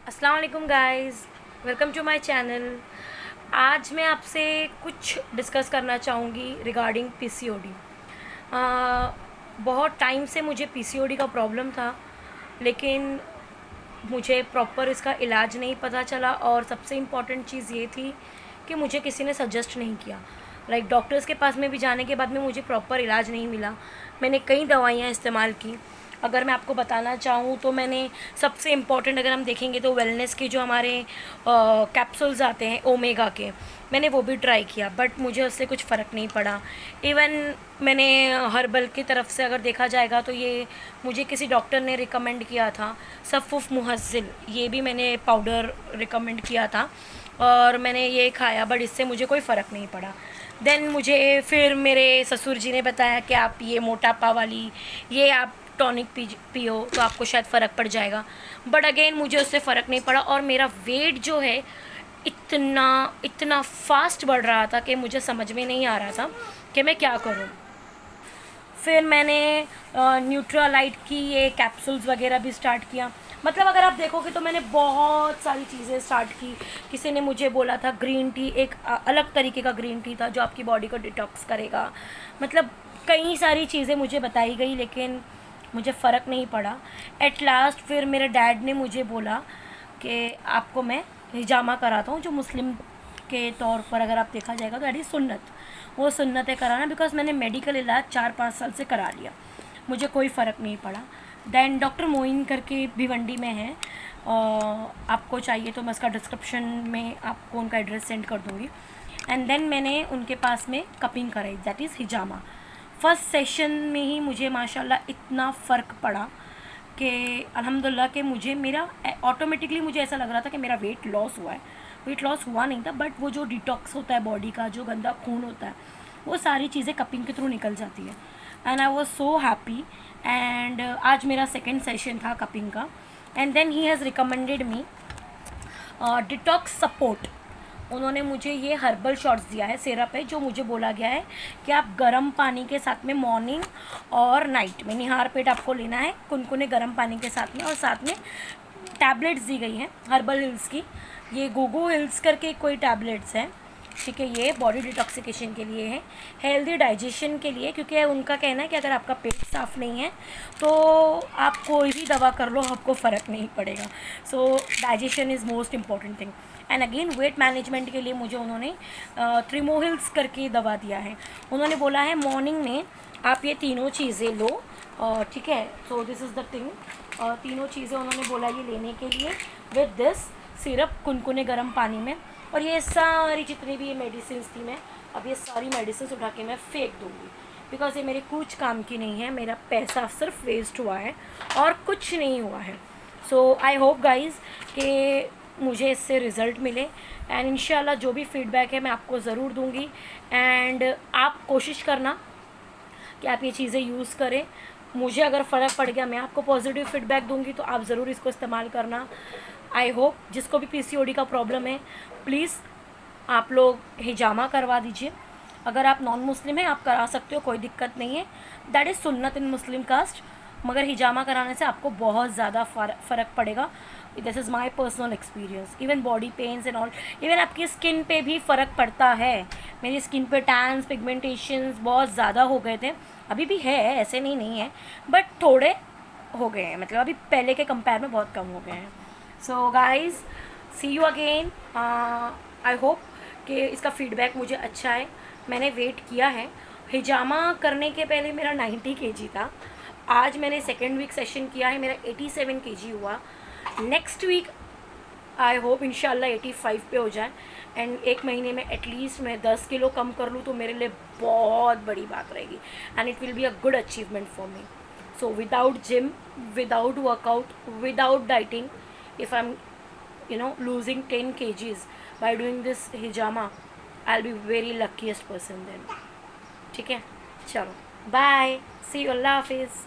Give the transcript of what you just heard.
अस्सलाम वालेकुम guys, welcome to my channel. आज मैं आपसे कुछ डिस्कस करना चाहूँगी रिगार्डिंग पीसीओडी। बहुत टाइम से मुझे पीसीओडी का प्रॉब्लम था, लेकिन मुझे प्रॉपर इसका इलाज नहीं पता चला और सबसे इम्पॉर्टेंट चीज़ ये थी कि मुझे किसी ने सजेस्ट नहीं किया। डॉक्टर्स के पास में भी जाने के बाद में मुझे प्रॉपर इलाज नहीं मिला। मैंने कई दवाइयाँ इस्तेमाल की। अगर मैं आपको बताना चाहूँ तो मैंने सबसे इम्पॉर्टेंट अगर हम देखेंगे तो वेलनेस के जो हमारे कैप्सूल्स आते हैं ओमेगा के, मैंने वो भी ट्राई किया, बट मुझे उससे कुछ फ़र्क नहीं पड़ा। इवन मैंने हर्बल की तरफ से अगर देखा जाएगा तो ये मुझे किसी डॉक्टर ने रिकमेंड किया था, सफ़ुफ़ मुहज़्ज़िल, ये भी मैंने पाउडर रिकमेंड किया था और मैंने ये खाया, बट इससे मुझे कोई फ़र्क नहीं पड़ा। देन मुझे फिर मेरे ससुर जी ने बताया कि आप ये मोटापा वाली ये आप टॉनिक पियो तो आपको शायद फ़र्क पड़ जाएगा, बट अगेन मुझे उससे फ़र्क नहीं पड़ा और मेरा वेट जो है इतना इतना फास्ट बढ़ रहा था कि मुझे समझ में नहीं आ रहा था कि मैं क्या करूं। फिर मैंने न्यूट्रालाइट की ये कैप्सूल्स वगैरह भी स्टार्ट किया। मतलब अगर आप देखोगे तो मैंने बहुत सारी चीज़ें स्टार्ट की। किसी ने मुझे बोला था ग्रीन टी, एक अलग तरीके का ग्रीन टी था जो आपकी बॉडी को डिटॉक्स करेगा। मतलब कई सारी चीज़ें मुझे बताई गई, लेकिन मुझे फ़र्क नहीं पड़ा। एट लास्ट फिर मेरे डैड ने मुझे बोला कि आपको मैं हिजामा कराता हूँ, जो मुस्लिम के तौर पर अगर आप देखा जाएगा तो दैट इज़ सुन्नत। वो सुन्नत है कराना, बिकॉज मैंने मेडिकल इलाज 4-5 साल से करा लिया, मुझे कोई फ़र्क नहीं पड़ा। दैन डॉक्टर मोइन करके भिवंडी में है, आपको चाहिए तो मैं उसका डिस्क्रिप्शन में आपको उनका एड्रेस सेंड कर दूँगी। एंड देन मैंने उनके पास में कपिंग कराई, that is hijama. First session में ही मुझे माशाल्लाह इतना फ़र्क पड़ा कि अल्हम्दुलिल्लाह कि मुझे मेरा ऑटोमेटिकली मुझे ऐसा लग रहा था कि मेरा वेट लॉस हुआ है। वेट लॉस हुआ नहीं था, बट वो जो डिटॉक्स होता है बॉडी का, जो गंदा खून होता है, वो सारी चीज़ें कपिंग के थ्रू निकल जाती है। And I was so happy. And आज मेरा सेकेंड सेशन था कपिंग का। And then he has recommended me detox support. उन्होंने मुझे ये हर्बल शॉट्स दिया है, सिरप है, जो मुझे बोला गया है कि आप गर्म पानी के साथ में मॉर्निंग और नाइट में निहार पेट आपको लेना है, कुनकुने गर्म पानी के साथ में, और साथ में टैबलेट्स दी गई हैं हर्बल हिल्स की। ये गोगो हिल्स करके कोई टैबलेट्स हैं, ठीक है। ये बॉडी डिटॉक्सिकेशन के लिए है, हेल्दी डाइजेशन के लिए, क्योंकि उनका कहना है कि अगर आपका पेट साफ़ नहीं है तो आप कोई भी दवा कर लो, आपको फ़र्क नहीं पड़ेगा। सो digestion is most important thing. And again weight management के लिए मुझे उन्होंने ट्रिमोहिल्स करके दवा दिया है। उन्होंने बोला है मॉर्निंग में आप ये तीनों चीज़ें लो, ठीक है। So this is the thing, तीनों चीज़ें उन्होंने बोला ये लेने के लिए, विद दिस सिरप कुनकुने गर्म पानी में। और ये सारी जितनी भी ये मेडिसिन थी, मैं अब ये सारी मेडिसिन उठा के मैं फेंक दूँगी, बिकॉज ये मेरे कुछ काम की नहीं है। मेरा पैसा सिर्फ वेस्ट हुआ है और कुछ नहीं हुआ है। सो आई होप गाइज़ कि मुझे इससे रिज़ल्ट मिले, एंड इंशाल्लाह जो भी फीडबैक है मैं आपको ज़रूर दूँगी। एंड आप कोशिश करना कि आप ये चीज़ें यूज़ करें। मुझे अगर फ़र्क पड़ गया, मैं आपको पॉजिटिव फीडबैक दूंगी, तो आप ज़रूर इसको इस्तेमाल करना। आई होप जिसको भी पीसीओडी का प्रॉब्लम है, प्लीज़ आप लोग हिजामा करवा दीजिए। अगर आप नॉन मुस्लिम हैं आप करा सकते हो, कोई दिक्कत नहीं है, दैट इज़ सुन्नत इन मुस्लिम कास्ट। मगर हिजामा कराने से आपको बहुत ज़्यादा फ़र्क पड़ेगा। This is my personal experience. Even body pens and all, even आपकी स्किन पे भी फ़र्क पड़ता है। मेरी स्किन पे टैन्स, पिगमेंटेशंस बहुत ज़्यादा हो गए थे, अभी भी है, ऐसे नहीं है, बट थोड़े हो गए हैं, मतलब अभी पहले के कंपेयर में बहुत कम हो गए हैं। So guys, see you again. I hope कि इसका फ़ीडबैक मुझे अच्छा है। मैंने वेट किया है, हिजामा करने के पहले मेरा 90 kg था। आज मैंने सेकेंड वीक सेशन किया है, मेरा 87 kg हुआ। नेक्स्ट वीक आई होप इंशाल्लाह 85 पे हो जाए, एंड एक महीने में एटलीस्ट मैं 10 किलो कम कर लूँ तो मेरे लिए बहुत बड़ी बात रहेगी, and it will be a good achievement for me. So without gym, without workout, without dieting, if I am losing 10 kgs by doing this hijama, I'll be very luckiest person then, ठीक है। चलो bye, C you, अल्लाह हाफिज़।